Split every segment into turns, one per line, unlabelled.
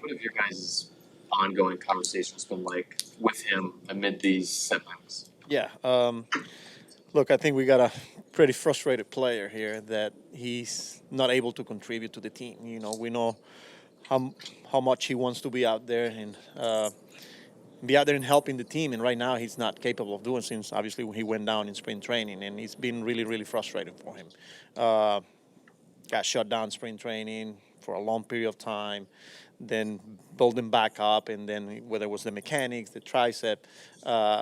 What have your guys' ongoing conversations been like with him amid these setbacks?
Yeah. Look, I think we got a pretty frustrated player here that he's not able to contribute to the team. We know how how much he wants to be out there and be out there and helping the team. And right now, he's not capable of doing since obviously he went down in spring training, and it's been really, really frustrating for him. Uh, got shut down spring training for a long period of time, then building back up, and then whether it was the mechanics, the tricep.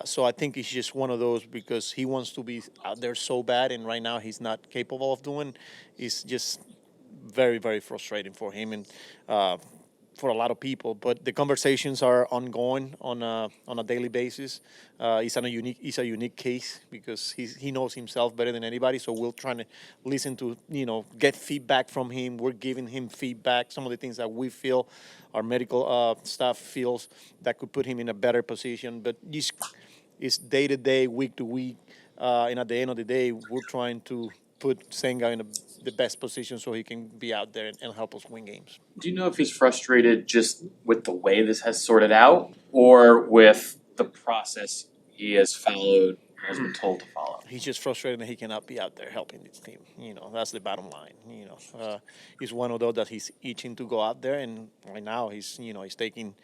So I think it's just one of those because he wants to be out there so bad, and right now he's not capable of doing. It's just very, very frustrating for him and for a lot of people. But the conversations are ongoing on a daily basis. He's a unique case because he knows himself better than anybody. So we're trying to listen to get feedback from him. We're giving him feedback. Some of the things that we feel our medical staff feels that could put him in a better position. But this is day to day, week to week, and at the end of the day, we're trying to put Senga in the best position so he can be out there and help us win games.
Do you know if he's frustrated just with the way this has sorted out or with the process he has followed or has been told to follow?
He's just frustrated that he cannot be out there helping this team. That's the bottom line. He's one of those that he's itching to go out there, and right now he's taking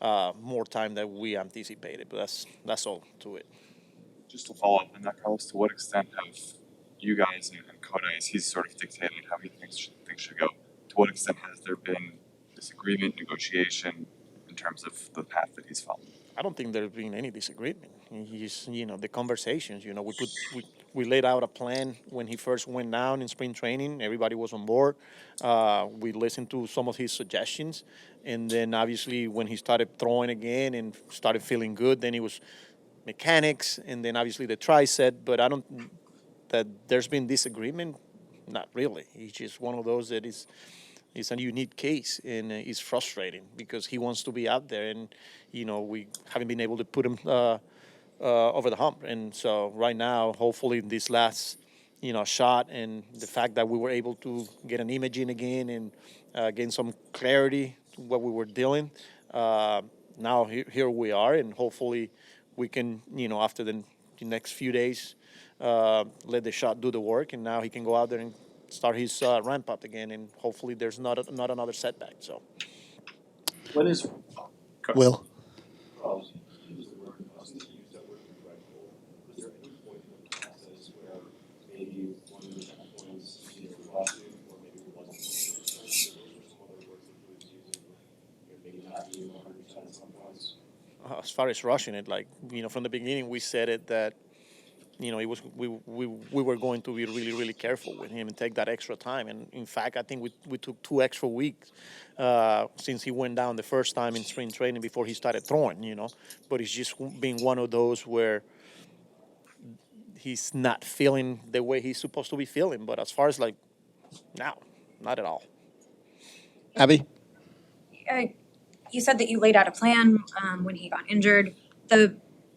more time than we anticipated. But that's all to it.
Just to follow up on that, Carlos, to what extent have you guys and Kodai, as he's sort of dictating how he thinks things should go, to what extent has there been disagreement, negotiation in terms of the path that he's followed?
I don't think there's been any disagreement. He's, the conversations. We laid out a plan when he first went down in spring training. Everybody was on board. We listened to some of his suggestions, and then obviously when he started throwing again and started feeling good, then it was mechanics, and then obviously the tricep. But I don't that there's been disagreement. Not really. He's just one of those that is. It's a unique case, and it's frustrating because he wants to be out there, and we haven't been able to put him over the hump. And so right now, hopefully, this last shot and the fact that we were able to get an imaging again and gain some clarity to what we were dealing. Now here we are, and hopefully we can after the next few days let the shot do the work, and now he can go out there and start his ramp up again, and hopefully there's not another setback. So,
What is
Will.
As far as rushing it, from the beginning, we said it that it was we were going to be really, really careful with him and take that extra time. And in fact, I think we took 2 extra weeks since he went down the first time in spring training before he started throwing. But it's just being one of those where he's not feeling the way he's supposed to be feeling. But as far as now, not at all.
Abby?
You said that you laid out a plan when he got injured. The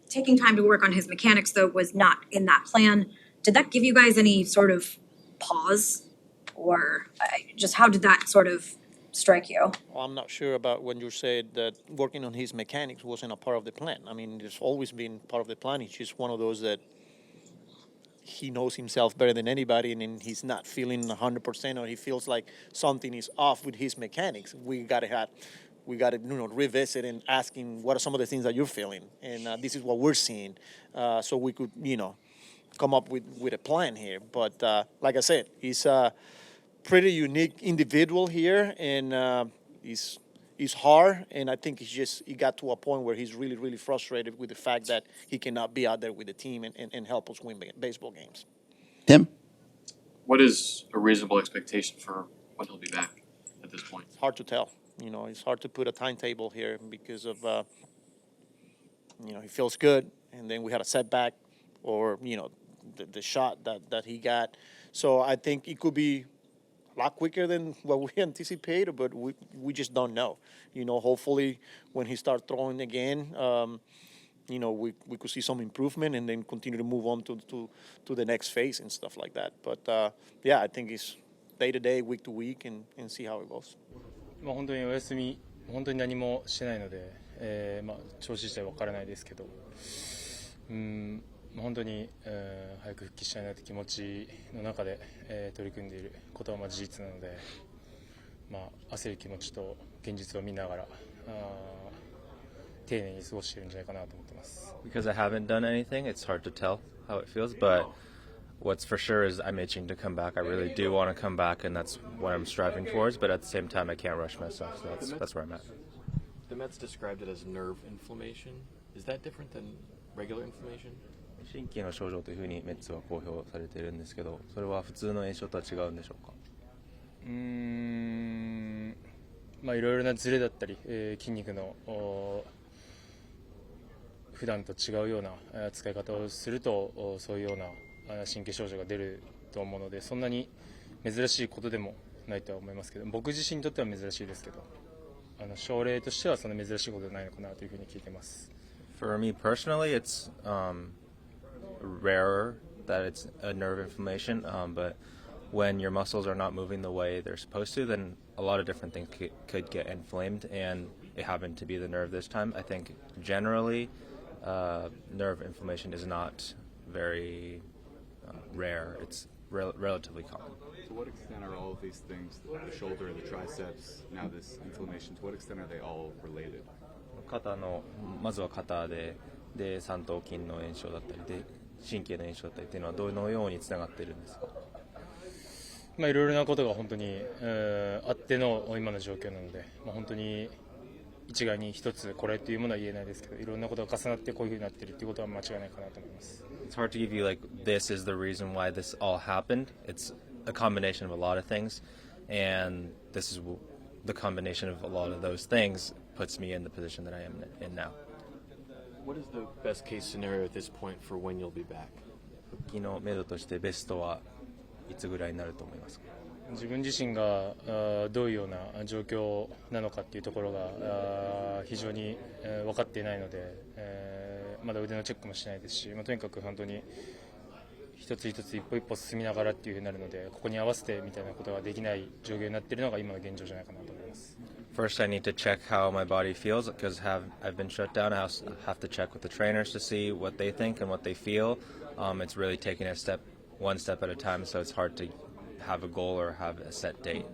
taking time to work on his mechanics, though, was not in that plan. Did that give you guys any sort of pause? Or just how did that sort of strike you?
Well, I'm not sure about when you said that working on his mechanics wasn't a part of the plan. I mean, it's always been part of the plan. He's just one of those that he knows himself better than anybody, and then he's not feeling 100%, or he feels like something is off with his mechanics. We got to revisit and asking what are some of the things that you're feeling, and this is what we're seeing, so we could come up with a plan here. But like I said, he's a pretty unique individual here, and he's hard, and I think he got to a point where he's really, really frustrated with the fact that he cannot be out there with the team and help us win baseball games.
Tim?
What is a reasonable expectation for when he'll be back at this point?
It's hard to tell. It's hard to put a timetable here because of, he feels good, and then we had a setback, or, the shot that he got. So I think it could be a lot quicker than what we anticipated, but we just don't know. Hopefully when he starts throwing again, we could see some improvement and then continue to move on to the next phase and stuff like that. But, I think it's day to day, week to week, and see how it goes.
本当にお休み本当に何もしてないので、調子自体わからないですけど、本当に、早く復帰したいなという気持ちの中で、取り組んでいることは事実なので、焦る気持ちと現実を見ながら丁寧に過ごしているんじゃないかなと思ってます。
Because I haven't done anything, it's hard to tell how it feels, but what's for sure is I'm itching to come back. I really do want to come back, and that's what I'm striving towards, but at the same time I can't rush myself, so that's where I'm at.
The Mets described it as nerve inflammation. Is that different than regular inflammation?
心筋の症状というふうにメッツは公表されているんですけど、それは普通の炎症とは違うんでしょうか？
いろいろなズレだったり、筋肉の普段と違うような使い方をするとそういうような神経症状が出ると思うので、そんなに珍しいことでもないとは思いますけど、僕自身にとっては珍しいですけど、症例としてはそんな珍しいことではないのかなというふうに聞いてます。
For me personally, it's rarer that it's a nerve inflammation, but when your muscles are not moving the way they're supposed to, then a lot of different things could get inflamed, and it happened to be the nerve this time. I think generally nerve inflammation is not very rare. It's relatively common.
To what extent are all of these things, the shoulder, the triceps, now this inflammation, to what extent are they all related?
まずは肩で三頭筋の炎症だったりで神経の炎症だったりっていうのはどのようにつながっているんですか？
いろいろなことが本当に、あっての今の状況なので、本当に一概に一つこれっていうものは言えないですけど、いろんなことが重なってこういうふうになっているっていうことは間違いないかなと思います。
It's hard to give you like this is the reason why this all happened. It's a combination of a lot of things, and this is the combination of a lot of those things puts me in the position that I am in now.
What is the best case scenario at this point for when you'll be back?
復帰の目処としてベストはいつぐらいになると思いますか？
自分自身がどういうような状況なのかっていうところが非常に分かっていないので、まだ腕のチェックもしないですし、とにかく本当に一つ一つ一歩一歩進みながらっていうふうになるので、ここに合わせてみたいなことができない状況になっているのが今の現状じゃないかなと思います。
First, I need to check how my body feels because I've been shut down. I also have to check with the trainers to see what they think and what they feel. It's really taking one step at a time, so it's hard to have a goal or have a set date.